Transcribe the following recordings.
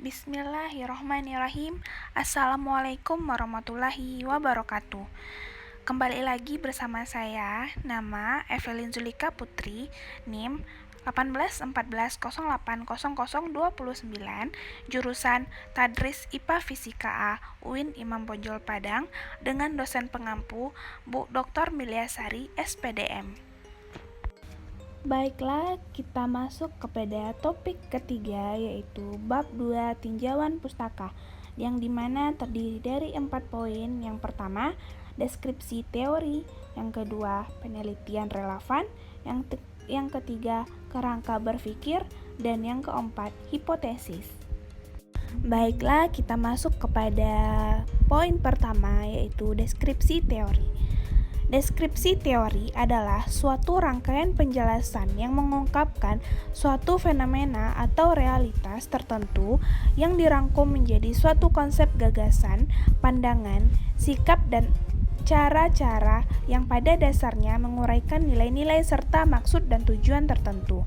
Bismillahirrohmanirrohim. Assalamualaikum warahmatullahi wabarakatuh. Kembali lagi bersama saya, nama Evelyn Zulika Putri, NIM 1814080029, jurusan Tadris IPA Fisika A, UIN Imam Bonjol Padang, dengan dosen pengampu Bu Dr. Milyasari, SPDM. Baiklah, kita masuk kepada topik ketiga, yaitu bab 2 tinjauan pustaka, yang dimana terdiri dari 4 poin. Yang pertama, deskripsi teori. Yang kedua, penelitian relevan. Yang ketiga, kerangka berpikir. Dan yang keempat, hipotesis. Baiklah, kita masuk kepada poin pertama, yaitu deskripsi teori. Deskripsi teori adalah suatu rangkaian penjelasan yang mengungkapkan suatu fenomena atau realitas tertentu yang dirangkum menjadi suatu konsep gagasan, pandangan, sikap, dan cara-cara yang pada dasarnya menguraikan nilai-nilai serta maksud dan tujuan tertentu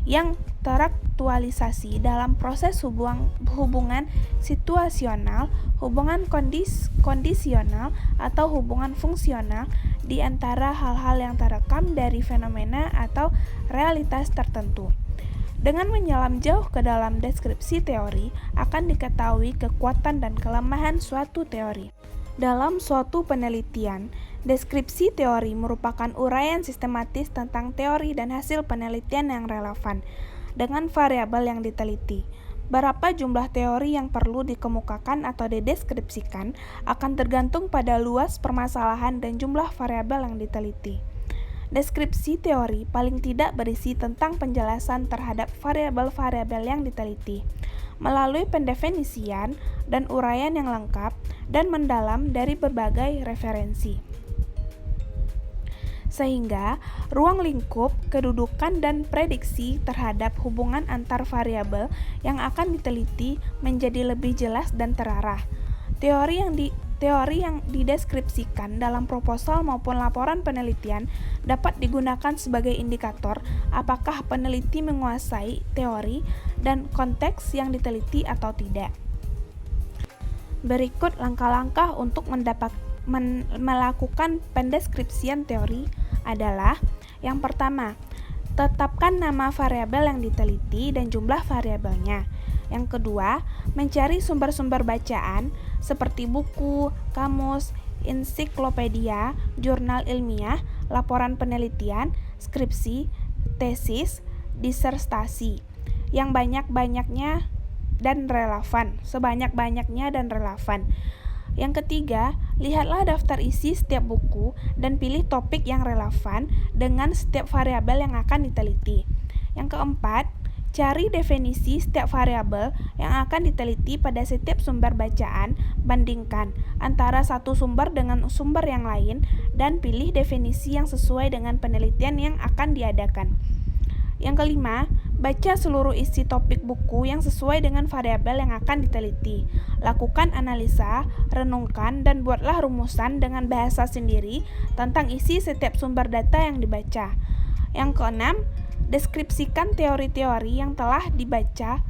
yang teraktualisasi dalam proses hubungan situasional, hubungan kondisional, atau hubungan fungsional di antara hal-hal yang terekam dari fenomena atau realitas tertentu. Dengan menyelam jauh ke dalam deskripsi teori, akan diketahui kekuatan dan kelemahan suatu teori. Dalam suatu penelitian, deskripsi teori merupakan uraian sistematis tentang teori dan hasil penelitian yang relevan dengan variabel yang diteliti. Berapa jumlah teori yang perlu dikemukakan atau dideskripsikan akan tergantung pada luas permasalahan dan jumlah variabel yang diteliti. Deskripsi teori paling tidak berisi tentang penjelasan terhadap variabel-variabel yang diteliti, melalui pendefinisian dan uraian yang lengkap dan mendalam dari berbagai referensi. Sehingga ruang lingkup, kedudukan, dan prediksi terhadap hubungan antar variabel yang akan diteliti menjadi lebih jelas dan terarah. Teori yang dideskripsikan dalam proposal maupun laporan penelitian dapat digunakan sebagai indikator apakah peneliti menguasai teori dan konteks yang diteliti atau tidak. Berikut langkah-langkah untuk melakukan pendeskripsian teori adalah: yang pertama, tetapkan nama variabel yang diteliti dan jumlah variabelnya. Yang kedua, mencari sumber-sumber bacaan seperti buku, kamus, ensiklopedia, jurnal ilmiah, laporan penelitian, skripsi, tesis, disertasi yang banyak-banyaknya dan relevan, sebanyak-banyaknya dan relevan. Yang ketiga, lihatlah daftar isi setiap buku dan pilih topik yang relevan dengan setiap variabel yang akan diteliti. Yang keempat, cari definisi setiap variabel yang akan diteliti pada setiap sumber bacaan, bandingkan antara satu sumber dengan sumber yang lain, dan pilih definisi yang sesuai dengan penelitian yang akan diadakan. Yang kelima, baca seluruh isi topik buku yang sesuai dengan variabel yang akan diteliti. Lakukan analisa, renungkan, dan buatlah rumusan dengan bahasa sendiri tentang isi setiap sumber data yang dibaca. Yang keenam, deskripsikan teori-teori yang telah dibaca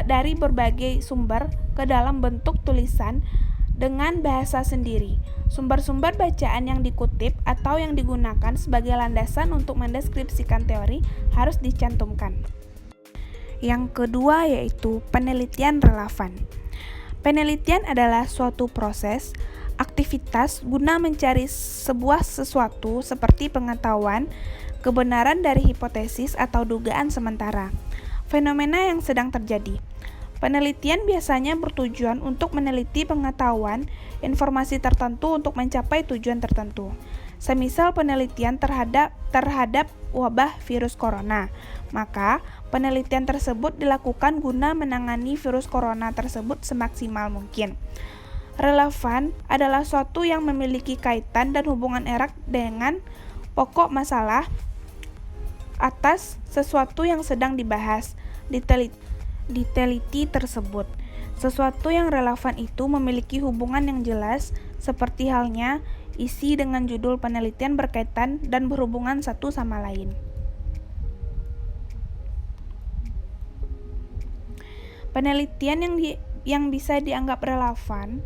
dari berbagai sumber ke dalam bentuk tulisan dengan bahasa sendiri. Sumber-sumber bacaan yang dikutip atau yang digunakan sebagai landasan untuk mendeskripsikan teori harus dicantumkan. Yang kedua yaitu penelitian relevan. Penelitian adalah suatu proses, aktivitas guna mencari sebuah sesuatu seperti pengetahuan, kebenaran dari hipotesis atau dugaan sementara, fenomena yang sedang terjadi. Penelitian biasanya bertujuan untuk meneliti pengetahuan, informasi tertentu untuk mencapai tujuan tertentu. Semisal penelitian terhadap wabah virus corona, maka penelitian tersebut dilakukan guna menangani virus corona tersebut semaksimal mungkin. Relevan adalah suatu yang memiliki kaitan dan hubungan erat dengan pokok masalah atas sesuatu yang sedang dibahas, diteliti tersebut. Sesuatu yang relevan itu memiliki hubungan yang jelas, seperti halnya isi dengan judul penelitian berkaitan dan berhubungan satu sama lain. Penelitian yang bisa dianggap relevan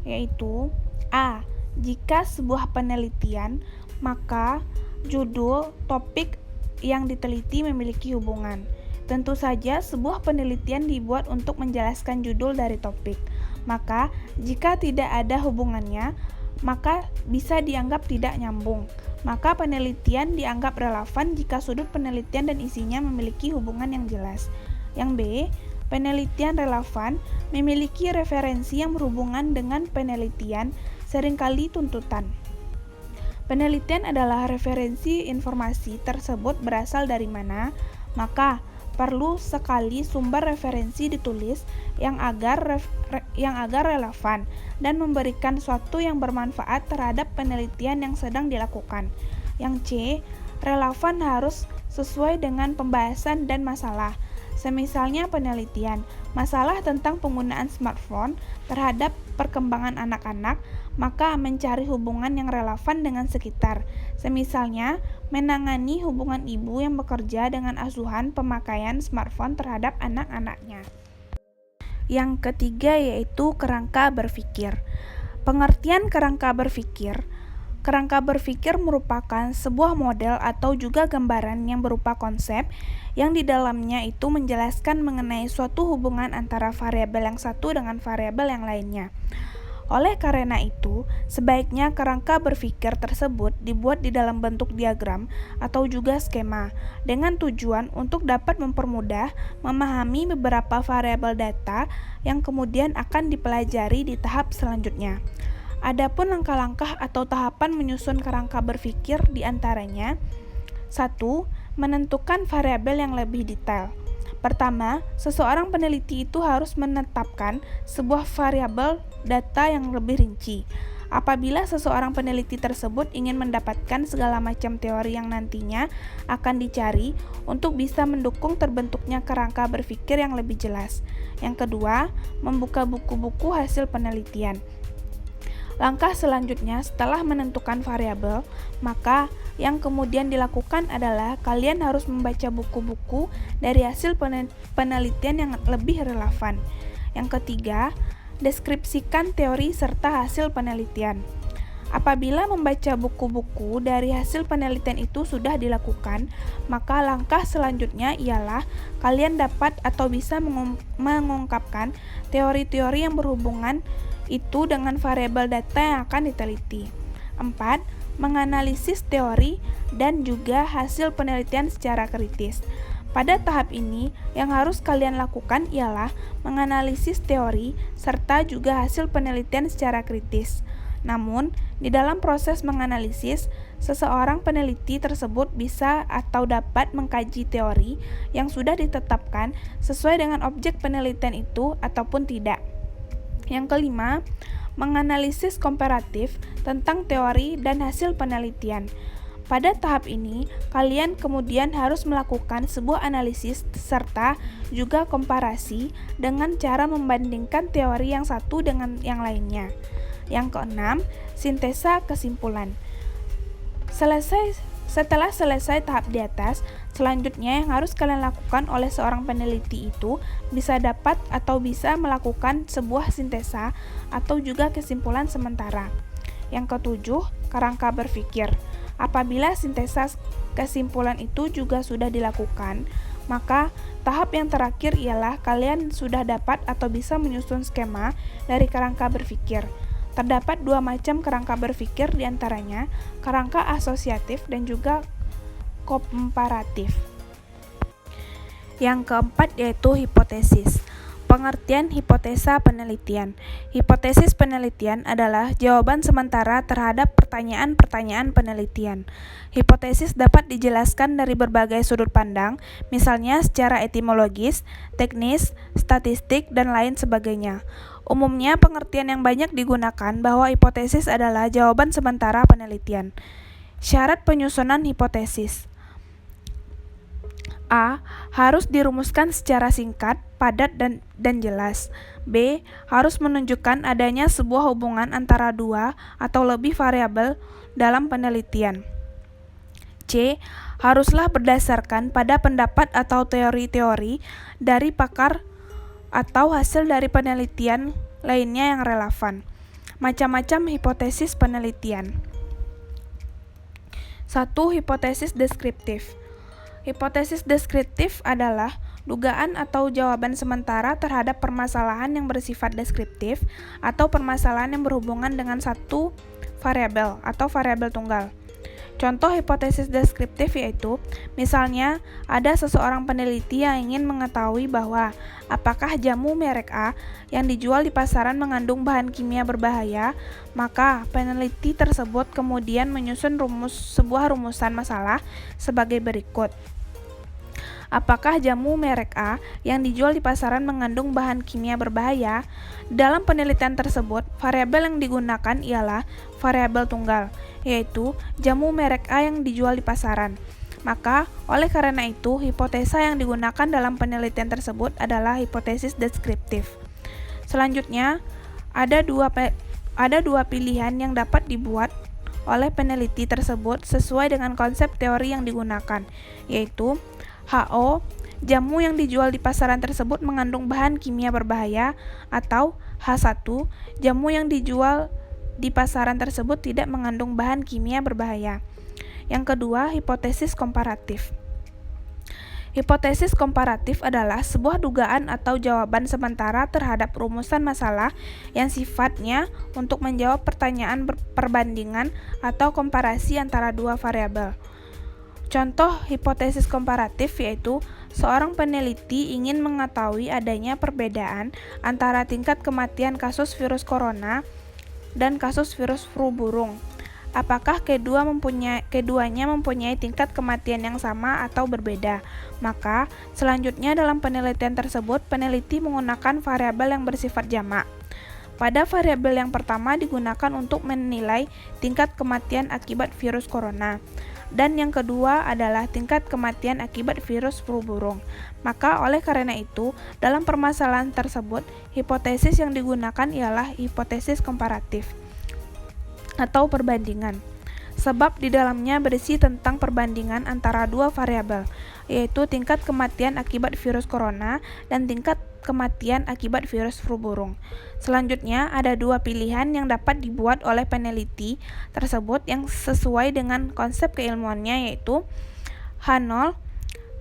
yaitu A. Jika sebuah penelitian, maka judul, topik yang diteliti memiliki hubungan. Tentu saja sebuah penelitian dibuat untuk menjelaskan judul dari topik. Maka jika tidak ada hubungannya, maka bisa dianggap tidak nyambung. Maka penelitian dianggap relevan jika sudut penelitian dan isinya memiliki hubungan yang jelas. Yang B, penelitian relevan memiliki referensi yang berhubungan dengan penelitian, seringkali tuntutan. Penelitian adalah referensi informasi tersebut berasal dari mana, maka perlu sekali sumber referensi ditulis yang agar relevan dan memberikan suatu yang bermanfaat terhadap penelitian yang sedang dilakukan. Yang C, relevan harus sesuai dengan pembahasan dan masalah. Semisalnya penelitian, masalah tentang penggunaan smartphone terhadap perkembangan anak-anak, maka mencari hubungan yang relevan dengan sekitar. Semisalnya, menangani hubungan ibu yang bekerja dengan asuhan pemakaian smartphone terhadap anak-anaknya. Yang ketiga yaitu kerangka berpikir. Pengertian kerangka berpikir. Kerangka berpikir merupakan sebuah model atau juga gambaran yang berupa konsep yang di dalamnya itu menjelaskan mengenai suatu hubungan antara variabel yang satu dengan variabel yang lainnya. Oleh karena itu, sebaiknya kerangka berpikir tersebut dibuat di dalam bentuk diagram atau juga skema dengan tujuan untuk dapat mempermudah memahami beberapa variabel data yang kemudian akan dipelajari di tahap selanjutnya. Adapun langkah-langkah atau tahapan menyusun kerangka berpikir diantaranya 1. Menentukan variabel yang lebih detail. Pertama, seseorang peneliti itu harus menetapkan sebuah variabel data yang lebih rinci. Apabila seseorang peneliti tersebut ingin mendapatkan segala macam teori yang nantinya akan dicari untuk bisa mendukung terbentuknya kerangka berpikir yang lebih jelas. Yang kedua, membuka buku-buku hasil penelitian. Langkah selanjutnya setelah menentukan variabel, maka yang kemudian dilakukan adalah kalian harus membaca buku-buku dari hasil penelitian yang lebih relevan. Yang ketiga, deskripsikan teori serta hasil penelitian. Apabila membaca buku-buku dari hasil penelitian itu sudah dilakukan, maka langkah selanjutnya ialah kalian dapat atau bisa mengungkapkan teori-teori yang berhubungan itu dengan variabel data yang akan diteliti. 4. Menganalisis teori dan juga hasil penelitian secara kritis. Pada tahap ini, yang harus kalian lakukan ialah menganalisis teori serta juga hasil penelitian secara kritis. Namun, di dalam proses menganalisis, seseorang peneliti tersebut bisa atau dapat mengkaji teori yang sudah ditetapkan sesuai dengan objek penelitian itu ataupun tidak. Yang kelima, menganalisis komparatif tentang teori dan hasil penelitian. Pada tahap ini, kalian kemudian harus melakukan sebuah analisis serta juga komparasi dengan cara membandingkan teori yang satu dengan yang lainnya. Yang keenam, sintesa kesimpulan. Setelah selesai tahap di atas, selanjutnya yang harus kalian lakukan oleh seorang peneliti itu bisa dapat atau bisa melakukan sebuah sintesa atau juga kesimpulan sementara. Yang ketujuh, kerangka berpikir. Apabila sintesa kesimpulan itu juga sudah dilakukan, maka tahap yang terakhir ialah kalian sudah dapat atau bisa menyusun skema dari kerangka berpikir. Terdapat dua macam kerangka berpikir diantaranya kerangka asosiatif dan juga komparatif. Yang keempat yaitu hipotesis. Pengertian hipotesa penelitian. Hipotesis penelitian adalah jawaban sementara terhadap pertanyaan-pertanyaan penelitian. Hipotesis dapat dijelaskan dari berbagai sudut pandang, misalnya secara etimologis, teknis, statistik, dan lain sebagainya. Umumnya, pengertian yang banyak digunakan bahwa hipotesis adalah jawaban sementara penelitian. Syarat penyusunan hipotesis. A. Harus dirumuskan secara singkat, padat, dan jelas. B. Harus menunjukkan adanya sebuah hubungan antara dua atau lebih variabel dalam penelitian. C. Haruslah berdasarkan pada pendapat atau teori-teori dari pakar atau hasil dari penelitian lainnya yang relevan. Macam-macam hipotesis penelitian. 1. Hipotesis deskriptif. Hipotesis deskriptif adalah dugaan atau jawaban sementara terhadap permasalahan yang bersifat deskriptif atau permasalahan yang berhubungan dengan satu variabel atau variabel tunggal. Contoh hipotesis deskriptif yaitu, misalnya ada seseorang peneliti yang ingin mengetahui bahwa apakah jamu merek A yang dijual di pasaran mengandung bahan kimia berbahaya, maka peneliti tersebut kemudian menyusun sebuah rumusan masalah sebagai berikut. Apakah jamu merek A yang dijual di pasaran mengandung bahan kimia berbahaya? Dalam penelitian tersebut, variabel yang digunakan ialah variabel tunggal, yaitu jamu merek A yang dijual di pasaran. Maka, oleh karena itu, hipotesa yang digunakan dalam penelitian tersebut adalah hipotesis deskriptif. Selanjutnya, ada dua pilihan yang dapat dibuat oleh peneliti tersebut sesuai dengan konsep teori yang digunakan, yaitu HO, jamu yang dijual di pasaran tersebut mengandung bahan kimia berbahaya, atau H1, jamu yang dijual di pasaran tersebut tidak mengandung bahan kimia berbahaya. Yang kedua, hipotesis komparatif. Hipotesis komparatif adalah sebuah dugaan atau jawaban sementara terhadap rumusan masalah yang sifatnya untuk menjawab pertanyaan perbandingan atau komparasi antara dua variabel. Contoh hipotesis komparatif yaitu seorang peneliti ingin mengetahui adanya perbedaan antara tingkat kematian kasus virus corona dan kasus virus flu burung. Apakah keduanya mempunyai tingkat kematian yang sama atau berbeda? Maka, selanjutnya dalam penelitian tersebut, peneliti menggunakan variabel yang bersifat jamak. Pada variabel yang pertama digunakan untuk menilai tingkat kematian akibat virus corona, dan yang kedua adalah tingkat kematian akibat virus flu burung. Maka oleh karena itu, dalam permasalahan tersebut, hipotesis yang digunakan ialah hipotesis komparatif atau perbandingan. Sebab di dalamnya berisi tentang perbandingan antara dua variabel, yaitu tingkat kematian akibat virus corona dan tingkat kematian akibat virus flu burung. Selanjutnya, ada dua pilihan yang dapat dibuat oleh peneliti tersebut yang sesuai dengan konsep keilmuannya, yaitu H0,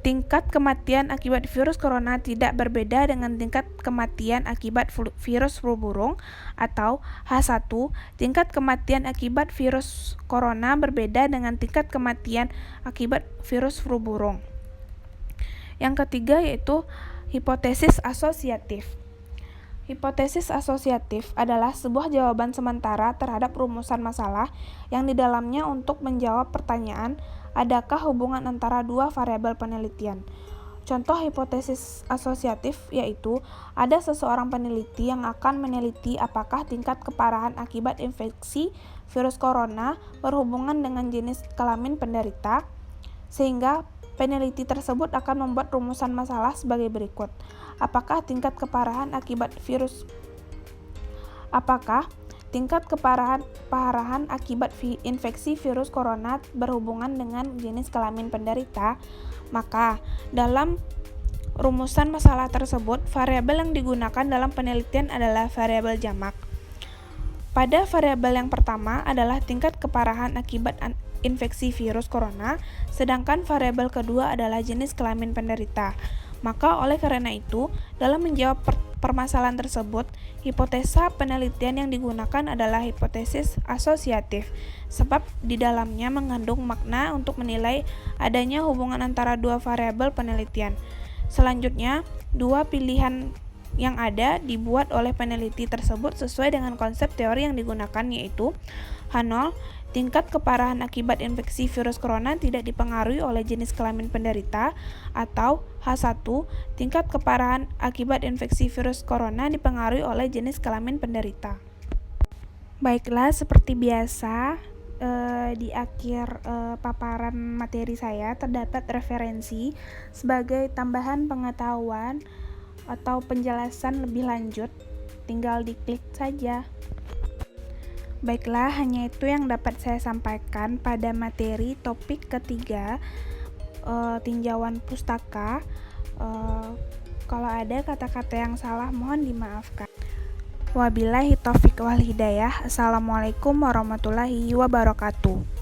tingkat kematian akibat virus corona tidak berbeda dengan tingkat kematian akibat virus flu burung, atau H1, tingkat kematian akibat virus corona berbeda dengan tingkat kematian akibat virus flu burung. Yang ketiga yaitu hipotesis asosiatif. Hipotesis asosiatif adalah sebuah jawaban sementara terhadap rumusan masalah yang di dalamnya untuk menjawab pertanyaan, adakah hubungan antara dua variabel penelitian. Contoh hipotesis asosiatif yaitu ada seseorang peneliti yang akan meneliti apakah tingkat keparahan akibat infeksi virus corona berhubungan dengan jenis kelamin penderita, sehingga peneliti tersebut akan membuat rumusan masalah sebagai berikut. Apakah tingkat keparahan akibat infeksi virus corona berhubungan dengan jenis kelamin penderita? Maka, dalam rumusan masalah tersebut, variabel yang digunakan dalam penelitian adalah variabel jamak. Pada variabel yang pertama adalah tingkat keparahan akibat infeksi virus corona, sedangkan variabel kedua adalah jenis kelamin penderita. Maka oleh karena itu, dalam menjawab permasalahan tersebut, hipotesa penelitian yang digunakan adalah hipotesis asosiatif, sebab di dalamnya mengandung makna untuk menilai adanya hubungan antara dua variabel penelitian. Selanjutnya, dua pilihan yang ada dibuat oleh peneliti tersebut sesuai dengan konsep teori yang digunakan, yaitu H0, tingkat keparahan akibat infeksi virus corona tidak dipengaruhi oleh jenis kelamin penderita, atau H1, tingkat keparahan akibat infeksi virus corona dipengaruhi oleh jenis kelamin penderita. Baiklah, seperti biasa, di akhir paparan materi saya terdapat referensi sebagai tambahan pengetahuan atau penjelasan lebih lanjut. Tinggal diklik saja. Baiklah, hanya itu yang dapat saya sampaikan pada materi topik ketiga, tinjauan pustaka. Kalau ada kata-kata yang salah, mohon dimaafkan. Wabillahi taufiq wal hidayah. Assalamualaikum warahmatullahi wabarakatuh.